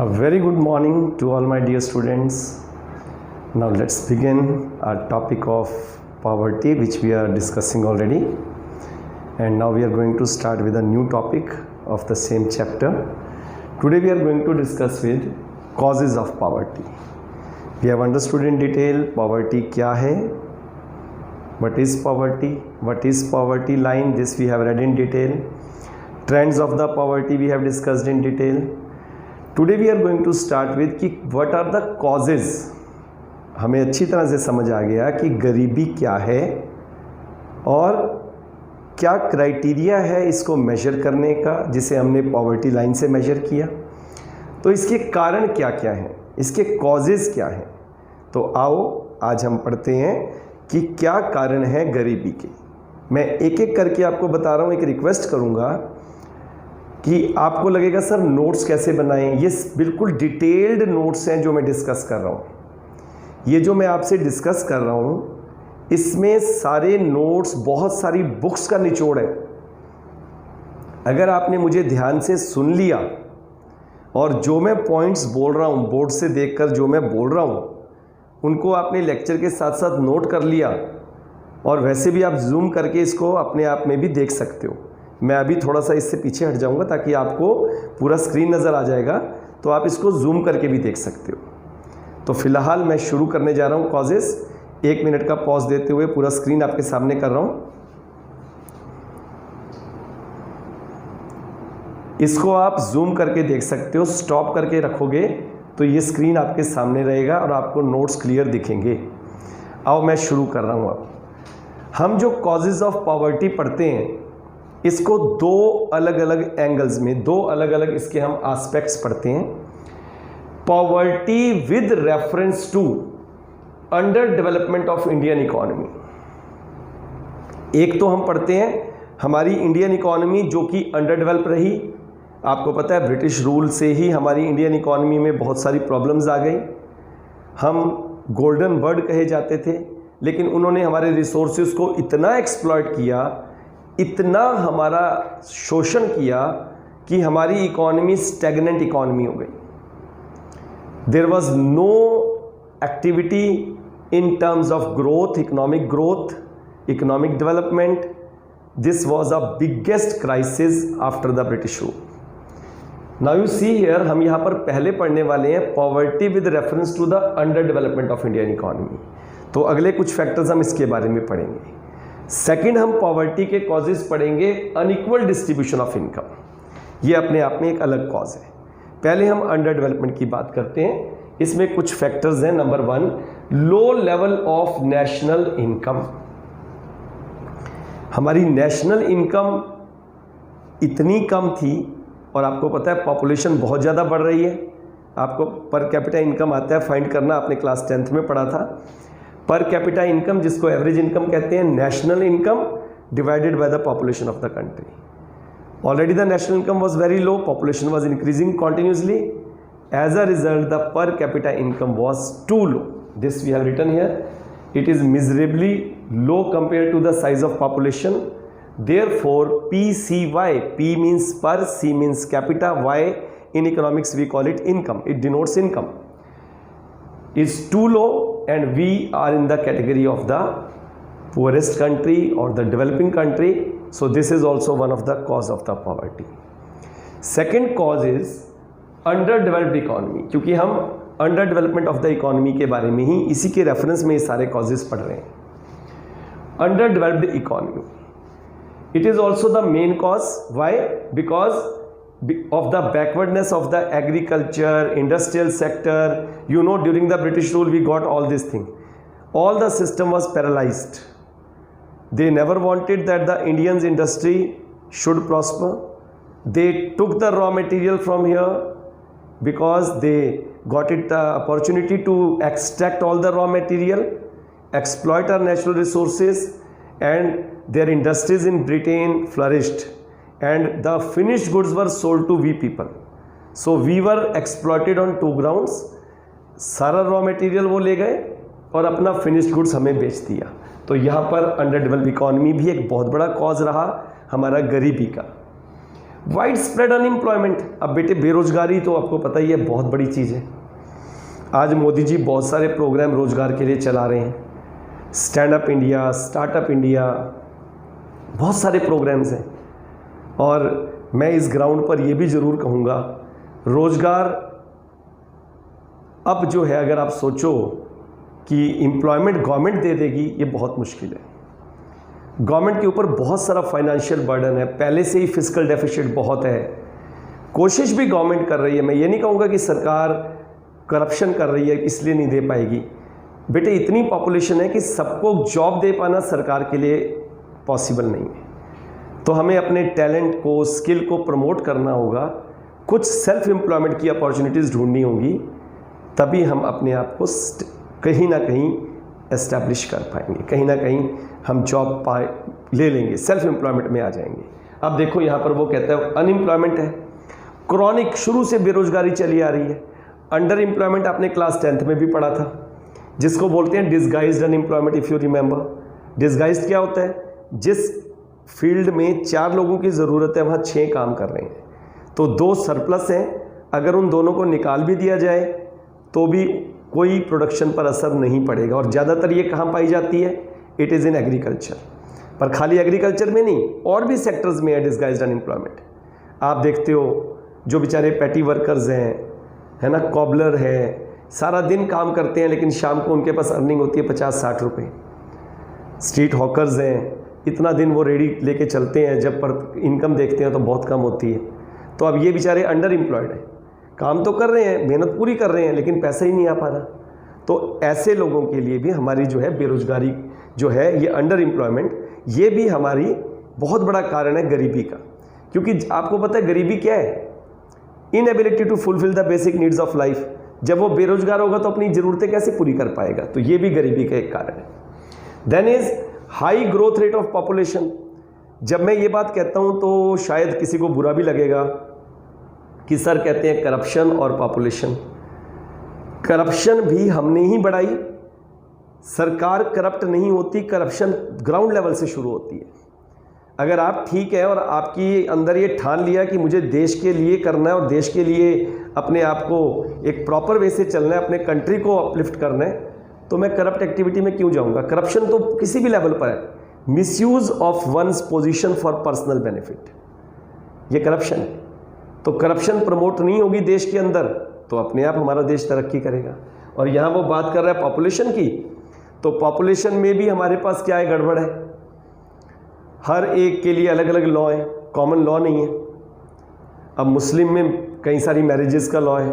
A very good morning to all my dear students. Now let's begin our topic of poverty, which we are discussing already. And now we are going to start with a new topic of the same chapter. Today we are going to discuss with causes of poverty. We have understood in detail poverty kya hai, what is poverty line, this we have read in detail. Trends of the poverty we have discussed in detail. Today we are going to start with कि what are the causes. हमें अच्छी तरह से समझ आ गया कि गरीबी क्या है और क्या क्राइटेरिया है इसको मेजर करने का, जिसे हमने पॉवर्टी लाइन से मेजर किया। तो इसके कारण क्या क्या हैं, इसके कॉजेज़ क्या हैं। तो आओ आज हम पढ़ते हैं कि क्या कारण है गरीबी के। मैं एक एक करके आपको बता रहा हूँ। एक रिक्वेस्ट करूँगा कि आपको लगेगा सर नोट्स कैसे बनाएं। ये बिल्कुल डिटेल्ड नोट्स हैं जो मैं डिस्कस कर रहा हूँ। ये जो मैं आपसे डिस्कस कर रहा हूँ इसमें सारे नोट्स, बहुत सारी बुक्स का निचोड़ है। अगर आपने मुझे ध्यान से सुन लिया और जो मैं पॉइंट्स बोल रहा हूँ बोर्ड से देखकर जो मैं बोल रहा हूँ उनको आपने लेक्चर के साथ साथ नोट कर लिया, और वैसे भी आप जूम करके इसको अपने आप में भी देख सकते हो। मैं अभी थोड़ा सा इससे पीछे हट जाऊंगा ताकि आपको पूरा स्क्रीन नज़र आ जाएगा, तो आप इसको जूम करके भी देख सकते हो। तो फिलहाल मैं शुरू करने जा रहा हूँ कॉजेस। 1 मिनट का पॉज देते हुए पूरा स्क्रीन आपके सामने कर रहा हूँ। इसको आप जूम करके देख सकते हो। स्टॉप करके रखोगे तो ये स्क्रीन आपके सामने रहेगा और आपको नोट्स क्लियर दिखेंगे। आओ मैं शुरू कर रहा हूँ। अब हम जो कॉजेज़ ऑफ पॉवर्टी पढ़ते हैं इसको दो अलग अलग एंगल्स में, दो अलग अलग इसके हम एस्पेक्ट्स पढ़ते हैं। Poverty with reference to under development of Indian economy. एक तो हम पढ़ते हैं हमारी इंडियन इकोनॉमी जो कि अंडर डेवलप रही। आपको पता है ब्रिटिश रूल से ही हमारी इंडियन इकोनॉमी में बहुत सारी प्रॉब्लम्स आ गई। हम गोल्डन बर्ड कहे जाते थे, लेकिन उन्होंने हमारे रिसोर्सेज को इतना एक्सप्लॉइट किया, इतना हमारा शोषण किया कि हमारी इकोनॉमी स्टैग्नेंट इकोनॉमी हो गई। There was no activity in terms of growth, economic development. This was a biggest crisis after the British rule. Now you see here, हम यहाँ पर पहले पढ़ने वाले हैं poverty with reference to the under development of Indian economy. तो अगले कुछ फैक्टर्स हम इसके बारे में पढ़ेंगे। सेकंड, हम पॉवर्टी के कॉजेज पढ़ेंगे अनइक्वल डिस्ट्रीब्यूशन ऑफ इनकम। ये अपने आप में एक अलग कॉज है। पहले हम अंडर डेवलपमेंट की बात करते हैं। इसमें कुछ फैक्टर्स हैं। Number 1, low level of national income. हमारी नेशनल इनकम इतनी कम थी, और आपको पता है पॉपुलेशन बहुत ज़्यादा बढ़ रही है। आपको पर कैपिटा इनकम आता है फाइंड करना, आपने क्लास 10th में पढ़ा था। पर कैपिटा इनकम, जिसको एवरेज इनकम कहते हैं, national income divided by the population of the country. Already the national income was very low, population was increasing continuously. As a result the per capita income was too low. This we have written here, it is miserably low compare to the size of population. Therefore PCY, P means per, C means capita, Y in economics we call it income, it denotes income, is too low, and we are in the category of the poorest country or the developing country. So this is also one of the cause of the poverty. Second cause is underdeveloped economy, क्योंकि हम under development of the economy के बारे में ही, इसी के reference में ये सारे कॉजेज पढ़ रहे हैं। Under developed economy, it is also the main cause. Why? Because of the backwardness of the agriculture, industrial sector. You know, during the British rule we got all this thing. All the system was paralyzed. They never wanted that the Indians industry should prosper. They took the raw material from here because they got it the opportunity to extract all the raw material, exploit our natural resources, and their industries in Britain flourished, and the finished goods were sold to we people. So we were exploited on two grounds. सारा raw material वो ले गए और अपना finished goods हमें बेच दिया। तो यहाँ पर अंडर डेवलप्ड इकोनॉमी भी एक बहुत बड़ा कॉज रहा हमारा गरीबी का। Wide spread unemployment. अब बेटे बेरोजगारी तो आपको पता ही है बहुत बड़ी चीज़ है। आज मोदी जी बहुत सारे प्रोग्राम रोजगार के लिए चला रहे हैं, stand up India, startup India, बहुत सारे प्रोग्राम्स हैं। और मैं इस ग्राउंड पर यह भी ज़रूर कहूँगा, रोजगार अब जो है अगर आप सोचो कि एम्प्लॉयमेंट गवर्नमेंट दे देगी, ये बहुत मुश्किल है। गवर्नमेंट के ऊपर बहुत सारा फाइनेंशियल बर्डन है, पहले से ही फिस्कल डेफिसिट बहुत है। कोशिश भी गवर्नमेंट कर रही है, मैं ये नहीं कहूँगा कि सरकार करप्शन कर रही है इसलिए नहीं दे पाएगी। बेटे इतनी पॉपुलेशन है कि सबको जॉब दे पाना सरकार के लिए पॉसिबल नहीं है। तो हमें अपने टैलेंट को, स्किल को प्रमोट करना होगा, कुछ सेल्फ एम्प्लॉयमेंट की अपॉर्चुनिटीज़ ढूंढनी होंगी, तभी हम अपने आप को कहीं ना कहीं एस्टैब्लिश कर पाएंगे, कहीं ना कहीं हम जॉब ले लेंगे, सेल्फ एम्प्लॉयमेंट में आ जाएंगे। अब देखो यहाँ पर वो कहता है अनएम्प्लॉयमेंट है, क्रॉनिक, शुरू से बेरोजगारी चली आ रही है। अंडर एम्प्लॉयमेंट आपने क्लास 10th में भी पढ़ा था, जिसको बोलते हैं disguised unemployment, if you remember. Disguised क्या होता है? जिस फील्ड में 4 लोगों की ज़रूरत है वहाँ 6 काम कर रहे हैं, तो 2 सरप्लस हैं। अगर उन दोनों को निकाल भी दिया जाए तो भी कोई प्रोडक्शन पर असर नहीं पड़ेगा। और ज़्यादातर ये कहाँ पाई जाती है? It is in agriculture. पर खाली एग्रीकल्चर में नहीं, और भी सेक्टर्स में है डिसगाइज्ड अनएम्प्लॉयमेंट। आप देखते हो जो बेचारे पैटी वर्कर्स हैं, है ना, कॉबलर है, सारा दिन काम करते हैं लेकिन शाम को उनके पास अर्निंग होती है 50-60 रुपये। स्ट्रीट हॉकर्स हैं, इतना दिन वो रेडी लेके चलते हैं, जब पर इनकम देखते हैं तो बहुत कम होती है। तो अब ये बेचारे अंडर एम्प्लॉयड हैं, काम तो कर रहे हैं, मेहनत पूरी कर रहे हैं, लेकिन पैसा ही नहीं आ पा रहा। तो ऐसे लोगों के लिए भी हमारी जो है बेरोजगारी जो है, ये अंडर एम्प्लॉयमेंट, ये भी हमारी बहुत बड़ा कारण है गरीबी का। क्योंकि आपको पता है गरीबी क्या है? Inability to fulfil the basic needs of life. जब वो बेरोजगार होगा तो अपनी ज़रूरतें कैसे पूरी कर पाएगा? तो ये भी गरीबी का एक कारण है। Then is high growth rate of population. जब मैं ये बात कहता हूँ तो शायद किसी को बुरा भी लगेगा कि सर कहते हैं करप्शन और पॉपुलेशन। करप्शन भी हमने ही बढ़ाई, सरकार करप्ट नहीं होती, करप्शन ग्राउंड लेवल से शुरू होती है। अगर आप ठीक है और आपकी अंदर ये ठान लिया कि मुझे देश के लिए करना है और देश के लिए अपने आप को एक प्रॉपर वे से चलना है, अपने कंट्री को अपलिफ्ट करना है, तो मैं करप्ट एक्टिविटी में क्यों जाऊंगा? करप्शन तो किसी भी लेवल पर है। Misuse of ones position for personal benefit, ये करप्शन है। तो करप्शन प्रमोट नहीं होगी देश के अंदर तो अपने आप हमारा देश तरक्की करेगा। और यहाँ वो बात कर रहा है पॉपुलेशन की, तो पॉपुलेशन में भी हमारे पास क्या है? गड़बड़ है। हर एक के लिए अलग अलग लॉ है, कॉमन लॉ नहीं है। अब मुस्लिम में कई सारी मैरिजेस का लॉ है,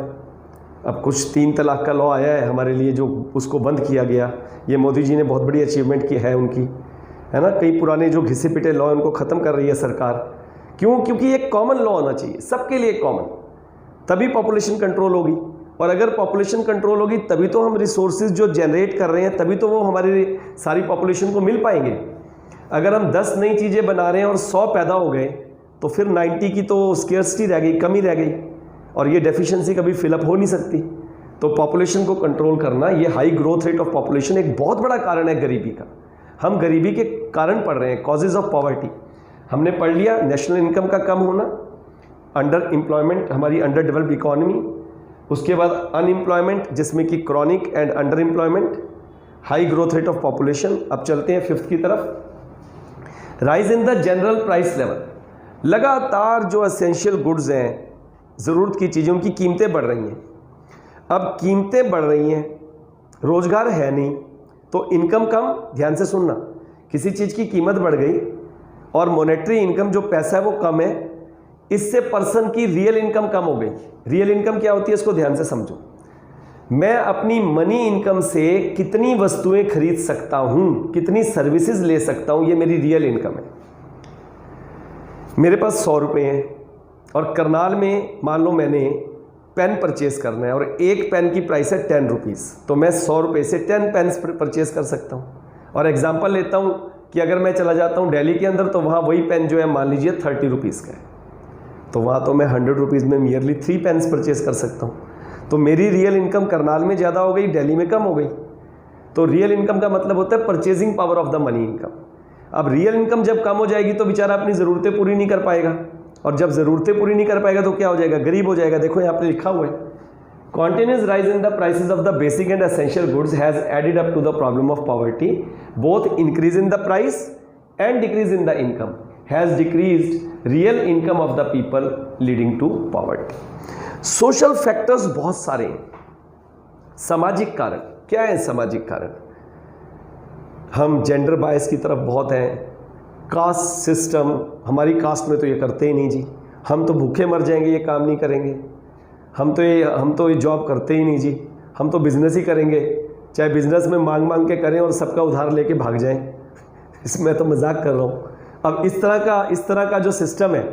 अब कुछ 3 तलाक का लॉ आया है हमारे लिए, जो उसको बंद किया गया। ये मोदी जी ने बहुत बड़ी अचीवमेंट की है उनकी, है ना। कई पुराने जो घिसे पिटे लॉ उनको ख़त्म कर रही है सरकार। क्यों? क्योंकि एक कॉमन लॉ होना चाहिए सबके लिए, कॉमन, तभी पॉपुलेशन कंट्रोल होगी। और अगर पॉपुलेशन कंट्रोल होगी तभी तो हम रिसोर्सेज जो जनरेट कर रहे हैं तभी तो वो हमारी सारी पॉपुलेशन को मिल पाएंगे। अगर हम 10 नई चीज़ें बना रहे हैं और 100 पैदा हो गए तो फिर 90 की तो स्केर्सिटी रह गई, कमी रह गई, और ये डेफिशिएंसी कभी फिलअप हो नहीं सकती। तो पॉपुलेशन को कंट्रोल करना, ये high growth rate of population एक बहुत बड़ा कारण है गरीबी का। हम गरीबी के कारण पढ़ रहे हैं, कॉजेज ऑफ पॉवर्टी हमने पढ़ लिया। नेशनल इनकम का कम होना, अंडर एम्प्लॉयमेंट, हमारी अंडर डेवलप्ड इकोनॉमी, उसके बाद अनएम्प्लॉयमेंट जिसमें कि chronic and under employment, high growth rate of population. अब चलते हैं 5th की तरफ, rise in the general price level. लगातार जो एसेंशियल गुड्स हैं, ज़रूरत की चीज़ें, उनकी कीमतें बढ़ रही हैं। अब कीमतें बढ़ रही हैं, रोज़गार है नहीं तो इनकम कम। ध्यान से सुनना, किसी चीज़ की कीमत बढ़ गई और मॉनेटरी इनकम जो पैसा है वो कम है, इससे पर्सन की रियल इनकम कम हो गई। रियल इनकम क्या होती है इसको ध्यान से समझो। मैं अपनी मनी इनकम से कितनी वस्तुएं खरीद सकता हूं, कितनी सर्विसेज ले सकता हूं, ये मेरी रियल इनकम है। मेरे पास 100 रुपये हैं और करनाल में मान लो मैंने पेन परचेज करना है और एक पेन की प्राइस है 10 रुपीज़, तो मैं 100 रुपये से 10 पेन्स परचेज कर सकता हूँ। और एग्जांपल लेता हूँ कि अगर मैं चला जाता हूँ दिल्ली के अंदर तो वहाँ वही पेन जो है मान लीजिए 30 रुपीज़ का है, तो वहाँ तो मैं 100 रुपीज़ में नियरली 3 पेन्स परचेज कर सकता हूँ। तो मेरी रियल इनकम करनाल में ज़्यादा हो गई, दिल्ली में कम हो गई। तो रियल इनकम का मतलब होता है purchasing power of the money income. अब रियल इनकम जब कम हो जाएगी तो बेचारा अपनी ज़रूरतें पूरी नहीं कर पाएगा, और जब ज़रूरतें पूरी नहीं कर पाएगा तो क्या हो जाएगा, गरीब हो जाएगा। देखो यहाँ पे लिखा हुआ है, Continuous rise in the prices of the basic and essential goods has added up to the problem of poverty. Both increase in the price and decrease in the income has decreased real income of the people, leading to poverty. Social factors बहुत सारे हैं। सामाजिक कारण क्या है? सामाजिक कारण हम जेंडर बायस की तरफ बहुत हैं। कास्ट सिस्टम, हमारी कास्ट में तो ये करते ही नहीं जी, हम तो भूखे मर जाएंगे ये काम नहीं करेंगे, हम तो ये जॉब करते ही नहीं जी, हम तो बिज़नेस ही करेंगे, चाहे बिज़नेस में मांग मांग के करें और सबका उधार लेके भाग जाएं। इसमें तो मजाक कर रहा हूँ। अब इस तरह का जो सिस्टम है,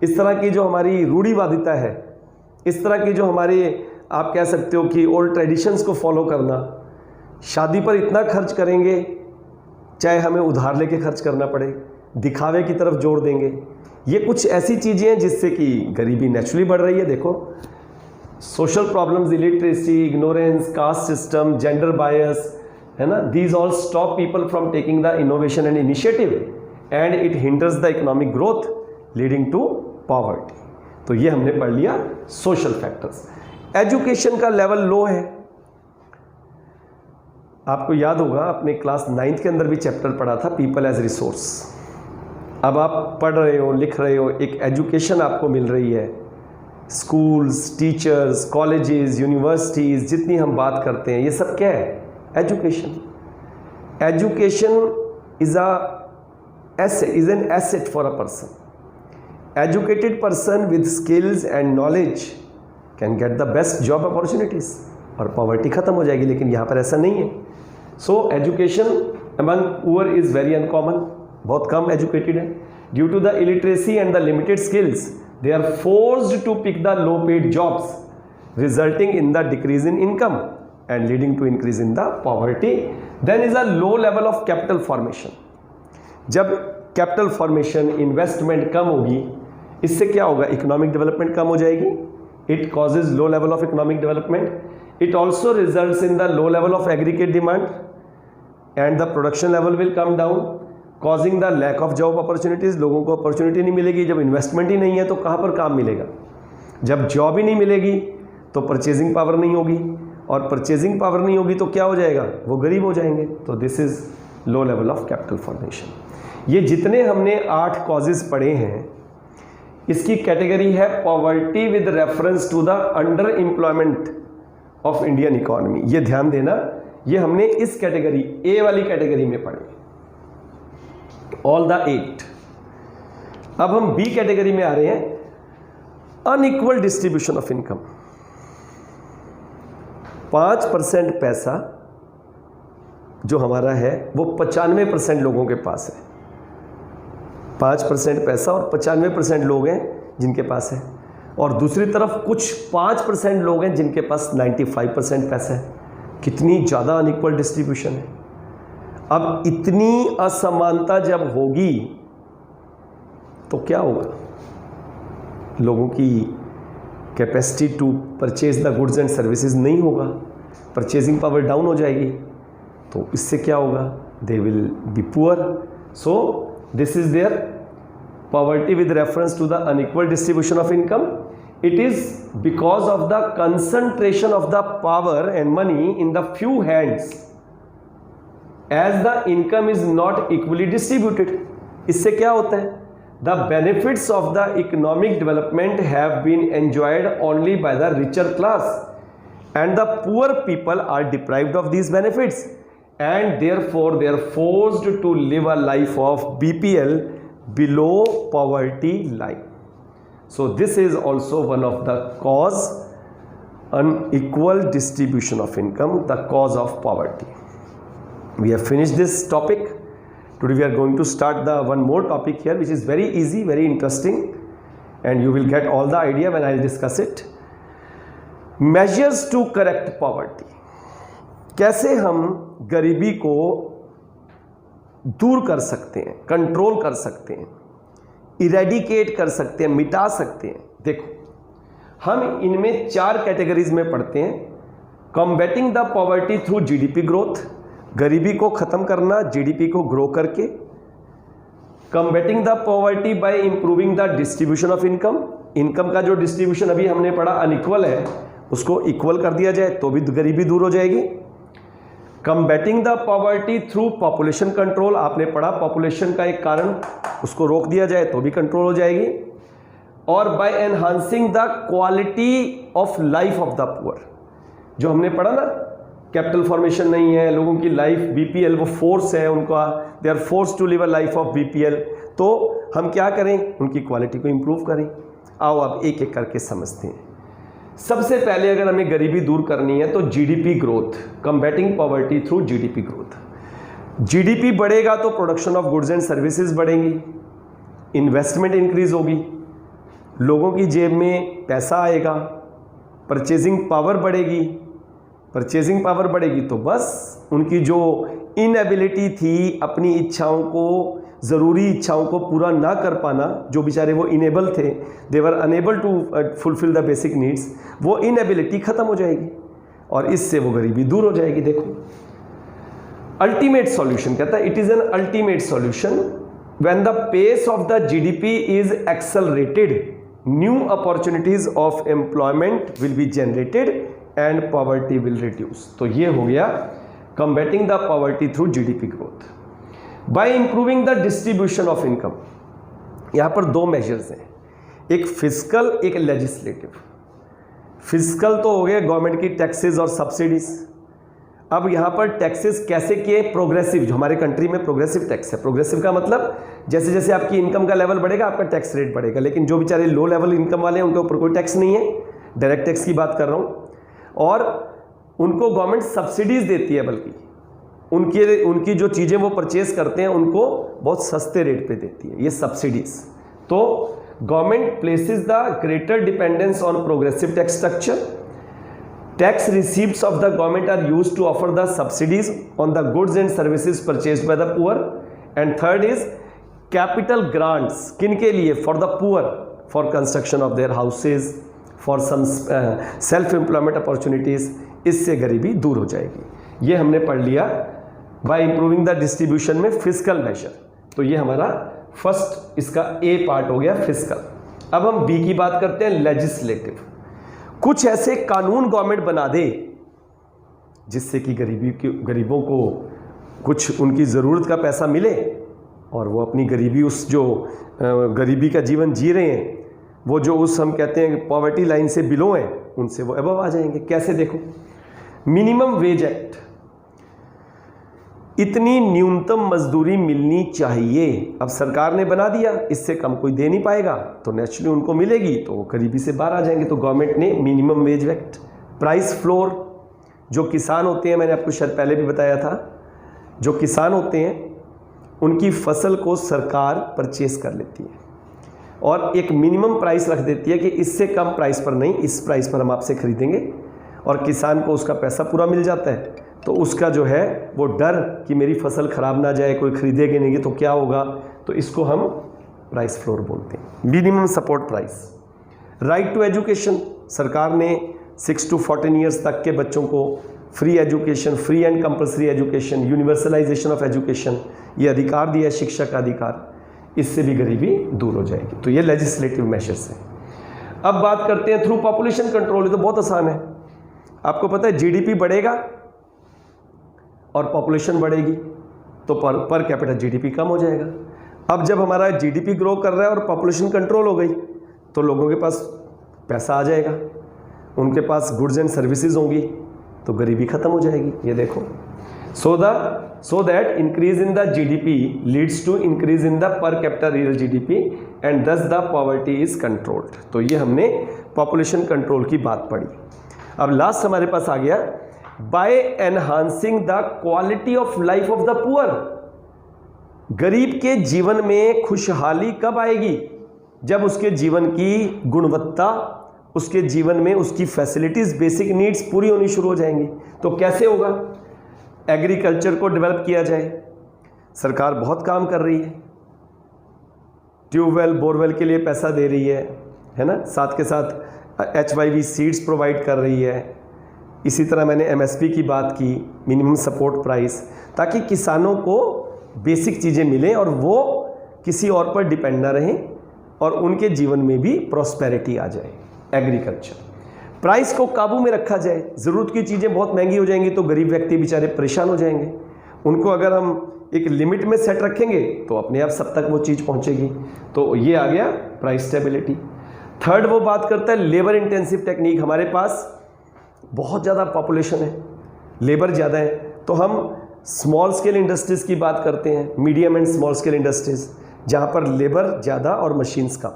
इस तरह की जो हमारी रूढ़िवादिता है, इस तरह की जो हमारी आप कह सकते हो कि ओल्ड ट्रेडिशंस को फॉलो करना, शादी पर इतना खर्च करेंगे चाहे हमें उधार लेके खर्च करना पड़े, दिखावे की तरफ जोर देंगे, ये कुछ ऐसी चीज़ें हैं जिससे कि गरीबी नेचुरली बढ़ रही है। देखो, social problems, illiteracy, ignorance, caste system, gender bias, है ना, these all stop people from taking the innovation and initiative and it hinders the economic growth leading to poverty. तो ये हमने पढ़ लिया सोशल फैक्टर्स। एजुकेशन का लेवल लो है। आपको याद होगा अपने क्लास 9th के अंदर भी चैप्टर पढ़ा था पीपल एज रिसोर्स। अब आप पढ़ रहे हो, लिख रहे हो, एक एजुकेशन आपको मिल रही है। स्कूल्स, टीचर्स, कॉलेजेस, यूनिवर्सिटीज़, जितनी हम बात करते हैं ये सब क्या है? Education. Education is an asset for a person. Educated person with skills and knowledge can get the best job opportunities और पॉवर्टी खत्म हो जाएगी। लेकिन यहाँ पर ऐसा नहीं है। So education among poor is very uncommon, बहुत कम एजुकेटेड है। Due to the illiteracy and the limited skills they are forced to pick the low paid jobs, resulting in the decrease in income and leading to increase in the poverty. Then is a low level of capital formation. जब capital formation, investment कम होगी, इससे क्या होगा? Economic development कम हो जाएगी। It causes low level of economic development. It also results in the low level of aggregate demand and the production level will come down, causing the lack of job opportunities. लोगों को opportunity नहीं मिलेगी। जब investment ही नहीं है तो कहाँ पर काम मिलेगा? जब जॉब ही नहीं मिलेगी तो परचेजिंग पावर नहीं होगी, और परचेजिंग पावर नहीं होगी तो क्या हो जाएगा? वो गरीब हो जाएंगे। तो this is low level of capital formation. ये जितने हमने 8 कॉजेज पढ़े हैं, इसकी कैटेगरी है poverty with reference to the under employment of Indian economy. ये ध्यान देना, ये हमने इस कैटेगरी, ए वाली कैटेगरी में पढ़े, ऑल द 8। अब हम बी कैटेगरी में आ रहे हैं, अनइक्वल डिस्ट्रीब्यूशन ऑफ इनकम। 5% पैसा जो हमारा है वो 95% लोगों के पास है। 5% पैसा और 95% लोग हैं जिनके पास है, और दूसरी तरफ कुछ 5% लोग हैं जिनके पास 95% पैसा है। कितनी ज़्यादा अनइक्वल डिस्ट्रीब्यूशन है। अब इतनी असमानता जब होगी तो क्या होगा? लोगों की capacity to purchase the goods and services नहीं होगा, परचेजिंग पावर डाउन हो जाएगी। तो इससे क्या होगा? They will be poor. So this is their poverty with reference to the unequal distribution of income. It is because of the concentration of the power and money in the few hands as the income is not equally distributed. इससे क्या होता है? The benefits of the economic development have been enjoyed only by the richer class, and the poor people are deprived of these benefits, and therefore they are forced to live a life of BPL, below poverty line. So this is also one of the cause, unequal distribution of income, the cause of poverty. We have finished this topic. Today we are going to start the one more topic here, which is very easy, very interesting, and you will get all the idea when I will discuss it. Measures to correct poverty. कैसे हम गरीबी को दूर कर सकते हैं, control कर सकते हैं, इरेडिकेट कर सकते हैं, मिटा सकते हैं। देखो, हम इनमें 4 कैटेगरीज में पढ़ते हैं। Combating the poverty through GDP growth, गरीबी को ख़त्म करना जीडीपी को ग्रो करके। Combating the poverty by improving the distribution of income. Income का जो डिस्ट्रीब्यूशन अभी हमने पढ़ा अनइक्वल है, उसको इक्वल कर दिया जाए तो भी गरीबी दूर हो जाएगी। कम्बेटिंग the poverty through population control, आपने पढ़ा पॉपुलेशन का एक कारण, उसको रोक दिया जाए तो भी कंट्रोल हो जाएगी। और bye enhancing the quality of life of the poor, जो हमने पढ़ा ना, कैपिटल फॉर्मेशन नहीं है, लोगों की लाइफ बीपीएल वो फोर्स है उनका, they are force to live a life of BPL, तो हम क्या करें, उनकी क्वालिटी को इंप्रूव करें। आओ अब एक एक करके समझते हैं। सबसे पहले अगर हमें गरीबी दूर करनी है तो GDP growth, combating poverty through GDP growth. GDP बढ़ेगा तो production of goods and services बढ़ेंगी, इन्वेस्टमेंट इंक्रीज होगी, लोगों की जेब में पैसा आएगा, परचेजिंग पावर बढ़ेगी। परचेजिंग पावर बढ़ेगी तो बस उनकी जो इनएबिलिटी थी अपनी इच्छाओं को, ज़रूरी इच्छाओं को पूरा ना कर पाना, जो बेचारे वो इनेबल थे, they were unable to fulfil the basic needs, वो इनएबिलिटी ख़त्म हो जाएगी और इससे वो गरीबी दूर हो जाएगी। देखो अल्टीमेट सॉल्यूशन कहता है, it is an ultimate solution when the pace of the GDP is accelerated, new opportunities of employment will be generated and poverty will reduce. तो ये हो गया combating the poverty through GDP growth by improving the distribution of income. यहां पर दो measures हैं, एक fiscal एक लेजिस्लेटिव। फिस्कल तो हो गए गवर्नमेंट की टैक्सेस और सब्सिडीज। अब यहां पर टैक्सेस कैसे किए, प्रोग्रेसिव, जो हमारे कंट्री में प्रोग्रेसिव टैक्स है। प्रोग्रेसिव का मतलब जैसे जैसे आपकी इनकम का लेवल बढ़ेगा आपका टैक्स रेट बढ़ेगा, लेकिन जो बेचारे लो लेवल इनकम वाले हैं उनके ऊपर कोई टैक्स नहीं है, डायरेक्ट टैक्स की बात कर रहा हूं। और उनको गवर्नमेंट सब्सिडीज देती है, बल्कि उनकी जो चीज़ें वो परचेज करते हैं उनको बहुत सस्ते रेट पे देती है, ये सब्सिडीज। तो government places the greater dependence on progressive tax structure. Tax receipts of the government are used to offer the subsidies on the goods and services purchased by the poor. And third is capital grants, किन के लिए, for the poor, for construction of their houses, for some self employment opportunities. इससे गरीबी दूर हो जाएगी। ये हमने पढ़ लिया बाय इंप्रूविंग द डिस्ट्रीब्यूशन में फिस्कल मेजर। तो ये हमारा फर्स्ट इसका ए पार्ट हो गया फिस्कल। अब हम बी की बात करते हैं, लेजिस्लेटिव। कुछ ऐसे कानून गवर्नमेंट बना दे जिससे कि गरीबों को कुछ उनकी ज़रूरत का पैसा मिले और वो अपनी गरीबी, उस जो गरीबी का जीवन जी रहे हैं, वो जो उस हम कहते हैं पॉवर्टी लाइन से बिलो हैं, उनसे वो अबव आ जाएंगे। कैसे, देखो मिनिमम वेज एक्ट, इतनी न्यूनतम मजदूरी मिलनी चाहिए। अब सरकार ने बना दिया, इससे कम कोई दे नहीं पाएगा तो नेचुरली उनको मिलेगी, तो वो गरीबी से बाहर आ जाएंगे। तो गवर्नमेंट ने minimum wage act. Price floor, जो किसान होते हैं, मैंने आपको शायद पहले भी बताया था, जो किसान होते हैं उनकी फसल को सरकार परचेस कर लेती है और एक मिनिमम प्राइस रख देती है कि इससे कम प्राइस पर नहीं, इस प्राइस पर हम आपसे खरीदेंगे, और किसान को उसका पैसा पूरा मिल जाता है। तो उसका जो है वो डर कि मेरी फसल खराब ना जाए, कोई खरीदेगी नहीं तो क्या होगा, तो इसको हम प्राइस फ्लोर बोलते हैं, minimum support price. Right to education, सरकार ने 6 to 14 ईयर्स तक के बच्चों को free education, free and compulsory education, universalization of education, ये अधिकार दिया है, शिक्षा का अधिकार। इससे भी गरीबी दूर हो जाएगी। तो ये लेजिस्लेटिव मेजर्स हैं। अब बात करते हैं थ्रू पॉपुलेशन कंट्रोल। ये तो बहुत आसान है, आपको पता है जीडीपी बढ़ेगा और पॉपुलेशन बढ़ेगी तो पर कैपिटा जीडीपी कम हो जाएगा। अब जब हमारा जीडीपी ग्रो कर रहा है और पॉपुलेशन कंट्रोल हो गई तो लोगों के पास पैसा आ जाएगा, उनके पास गुड्स एंड सर्विसेज होंगी तो गरीबी खत्म हो जाएगी। ये देखो, so that increase in the GDP leads to increase in the per capita real GDP and thus the poverty is controlled। तो ये हमने पॉपुलेशन कंट्रोल की बात पढ़ी। अब लास्ट हमारे पास आ गया bye enhancing the quality of life of the poor. गरीब के जीवन में खुशहाली कब आएगी, जब उसके जीवन की गुणवत्ता, उसके जीवन में उसकी फैसिलिटीज, बेसिक नीड्स पूरी होनी शुरू हो जाएंगी। तो कैसे होगा, एग्रीकल्चर को डेवलप किया जाए, सरकार बहुत काम कर रही है, ट्यूबवेल बोरवेल के लिए पैसा दे रही है ना, साथ के साथ HYV सीड्स प्रोवाइड कर रही है। इसी तरह मैंने MSP की बात की, मिनिमम सपोर्ट प्राइस, ताकि किसानों को बेसिक चीज़ें मिलें और वो किसी और पर डिपेंड ना रहें और उनके जीवन में भी प्रॉस्पेरिटी आ जाए। एग्रीकल्चर, प्राइस को काबू में रखा जाए। ज़रूरत की चीज़ें बहुत महंगी हो जाएंगी तो गरीब व्यक्ति बेचारे परेशान हो जाएंगे। उनको अगर हम एक लिमिट में सेट रखेंगे तो अपने आप सब तक वो चीज़ पहुंचेगी। तो ये आ गया प्राइस स्टेबिलिटी। थर्ड वो बात करता है लेबर इंटेंसिव टेक्निक। हमारे पास बहुत ज़्यादा पॉपुलेशन है, लेबर ज़्यादा है, तो हम स्मॉल स्केल इंडस्ट्रीज़ की बात करते हैं, medium and small scale industries, जहाँ पर लेबर ज़्यादा और मशीन्स कम,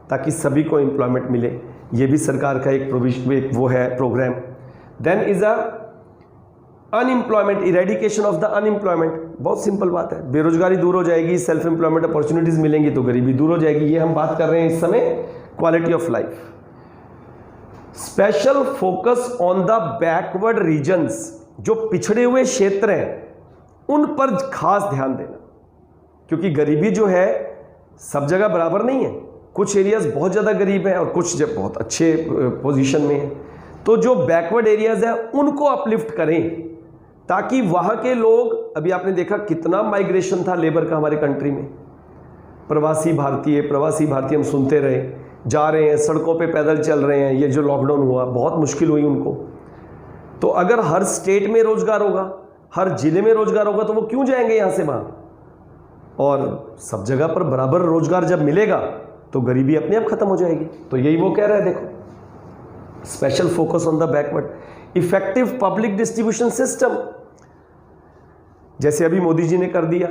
ताकि सभी को एम्प्लॉयमेंट मिले। ये भी सरकार का एक वो है programme. Then is a unemployment, eradication of the unemployment. बहुत सिंपल बात है, बेरोजगारी दूर हो जाएगी, सेल्फ एम्प्लॉयमेंट अपॉर्चुनिटीज़ मिलेंगी तो गरीबी दूर हो जाएगी। ये हम बात कर रहे हैं इस समय quality of life. Special focus on the backward regions, जो पिछड़े हुए क्षेत्र हैं उन पर खास ध्यान देना, क्योंकि गरीबी जो है सब जगह बराबर नहीं है। कुछ एरियाज बहुत ज़्यादा गरीब हैं और कुछ जब बहुत अच्छे पोजीशन में हैं। तो जो बैकवर्ड एरियाज हैं उनको अपलिफ्ट करें, ताकि वहाँ के लोग, अभी आपने देखा कितना माइग्रेशन था लेबर का हमारे कंट्री में, प्रवासी भारतीय हम सुनते रहे, जा रहे हैं सड़कों पे पैदल चल रहे हैं। ये जो लॉकडाउन हुआ बहुत मुश्किल हुई उनको। तो अगर हर स्टेट में रोजगार होगा, हर जिले में रोजगार होगा, तो वो क्यों जाएंगे यहाँ से वहाँ? और सब जगह पर बराबर रोजगार जब मिलेगा तो गरीबी अपने आप खत्म हो जाएगी। तो यही वो कह रहा है, देखो special focus on the backward. Effective public distribution system, जैसे अभी मोदी जी ने कर दिया,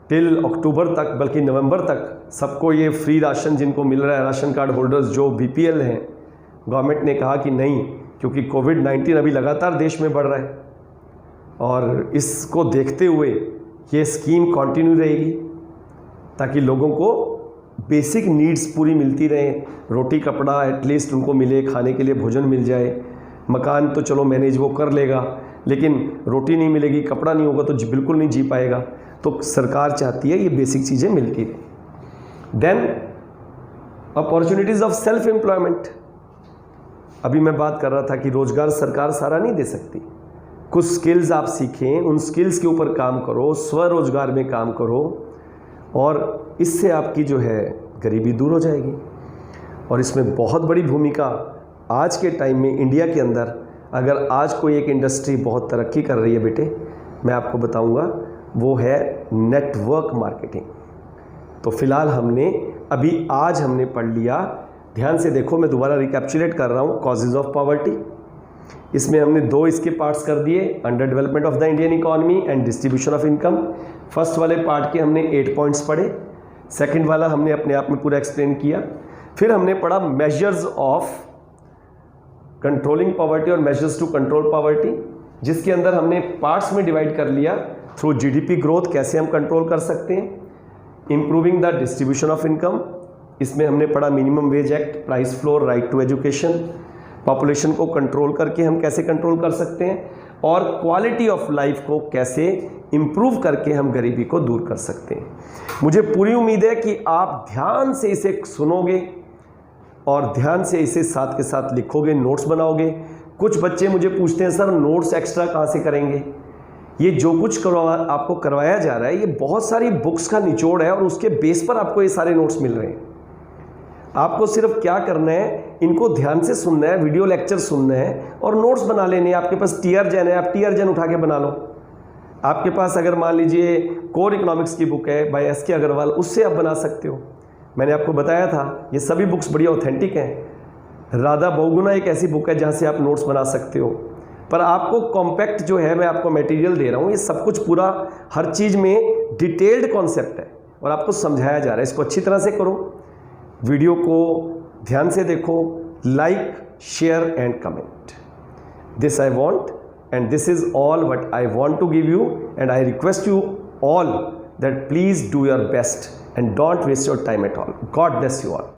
टिल अक्टूबर तक, बल्कि नवंबर तक सबको ये फ्री राशन जिनको मिल रहा है, राशन कार्ड होल्डर्स जो बीपीएल हैं, गवर्नमेंट ने कहा कि नहीं, क्योंकि कोविड-19 अभी लगातार देश में बढ़ रहा है और इसको देखते हुए ये स्कीम कंटिन्यू रहेगी, ताकि लोगों को बेसिक नीड्स पूरी मिलती रहें। रोटी कपड़ा एटलीस्ट उनको मिले, खाने के लिए भोजन मिल जाए। मकान तो चलो मैनेज वो कर लेगा, लेकिन रोटी नहीं मिलेगी, कपड़ा नहीं होगा तो बिल्कुल नहीं जी पाएगा। तो सरकार चाहती है ये बेसिक चीज़ें मिलती रहे। Then opportunities of self employment. अभी मैं बात कर रहा था कि रोजगार सरकार सारा नहीं दे सकती। कुछ स्किल्स आप सीखें, उन स्किल्स के ऊपर काम करो, स्वरोजगार में काम करो, और इससे आपकी जो है गरीबी दूर हो जाएगी। और इसमें बहुत बड़ी भूमिका आज के टाइम में इंडिया के अंदर, अगर आज कोई एक इंडस्ट्री बहुत तरक्की कर रही है बेटे, मैं आपको बताऊंगा, वो है नेटवर्क मार्केटिंग। तो फिलहाल हमने आज हमने पढ़ लिया, ध्यान से देखो, मैं दोबारा रिकैप्चुलेट कर रहा हूँ, कॉजेज ऑफ पॉवर्टी। इसमें हमने दो इसके पार्ट्स कर दिए, under development of the Indian economy and distribution of income. First वाले पार्ट के हमने 8 पॉइंट्स पढ़े, सेकंड वाला हमने अपने आप में पूरा एक्सप्लेन किया। फिर हमने पढ़ा मेजर्स ऑफ कंट्रोलिंग पॉवर्टी और मेजर्स टू कंट्रोल पॉवर्टी, जिसके अंदर हमने पार्ट्स में डिवाइड कर लिया। थ्रू जीडीपी ग्रोथ कैसे हम कंट्रोल कर सकते हैं, improving the distribution of income, इसमें हमने पढ़ा minimum wage act, price floor, right to education, population को कंट्रोल करके हम कैसे कंट्रोल कर सकते हैं, और क्वालिटी ऑफ लाइफ को कैसे इम्प्रूव करके हम गरीबी को दूर कर सकते हैं। मुझे पूरी उम्मीद है कि आप ध्यान से इसे सुनोगे और ध्यान से इसे साथ के साथ लिखोगे, नोट्स बनाओगे। कुछ बच्चे मुझे पूछते हैं सर नोट्स एक्स्ट्रा कहाँ से करेंगे? ये जो कुछ आपको करवाया जा रहा है ये बहुत सारी बुक्स का निचोड़ है और उसके बेस पर आपको ये सारे नोट्स मिल रहे हैं। आपको सिर्फ क्या करना है, इनको ध्यान से सुनना है, वीडियो लेक्चर सुनना है और नोट्स बना लेने हैं। आपके पास टीआरजन है, आप टीआरजन उठा के बना लो। आपके पास अगर मान लीजिए कोर इकोनॉमिक्स की बुक है बाय एस के अग्रवाल, उससे आप बना सकते हो। मैंने आपको बताया था ये सभी बुक्स बड़ी ऑथेंटिक हैं। राधा बहुगुना एक ऐसी बुक है जहाँ से आप नोट्स बना सकते हो, पर आपको कॉम्पैक्ट जो है मैं आपको मटेरियल दे रहा हूँ, ये सब कुछ पूरा हर चीज़ में डिटेल्ड कॉन्सेप्ट है और आपको समझाया जा रहा है। इसको अच्छी तरह से करो, वीडियो को ध्यान से देखो, like, share and comment. This I want and this is all what I want to give you, and I request you all that please do your best and don't waste your time at all. God bless you all.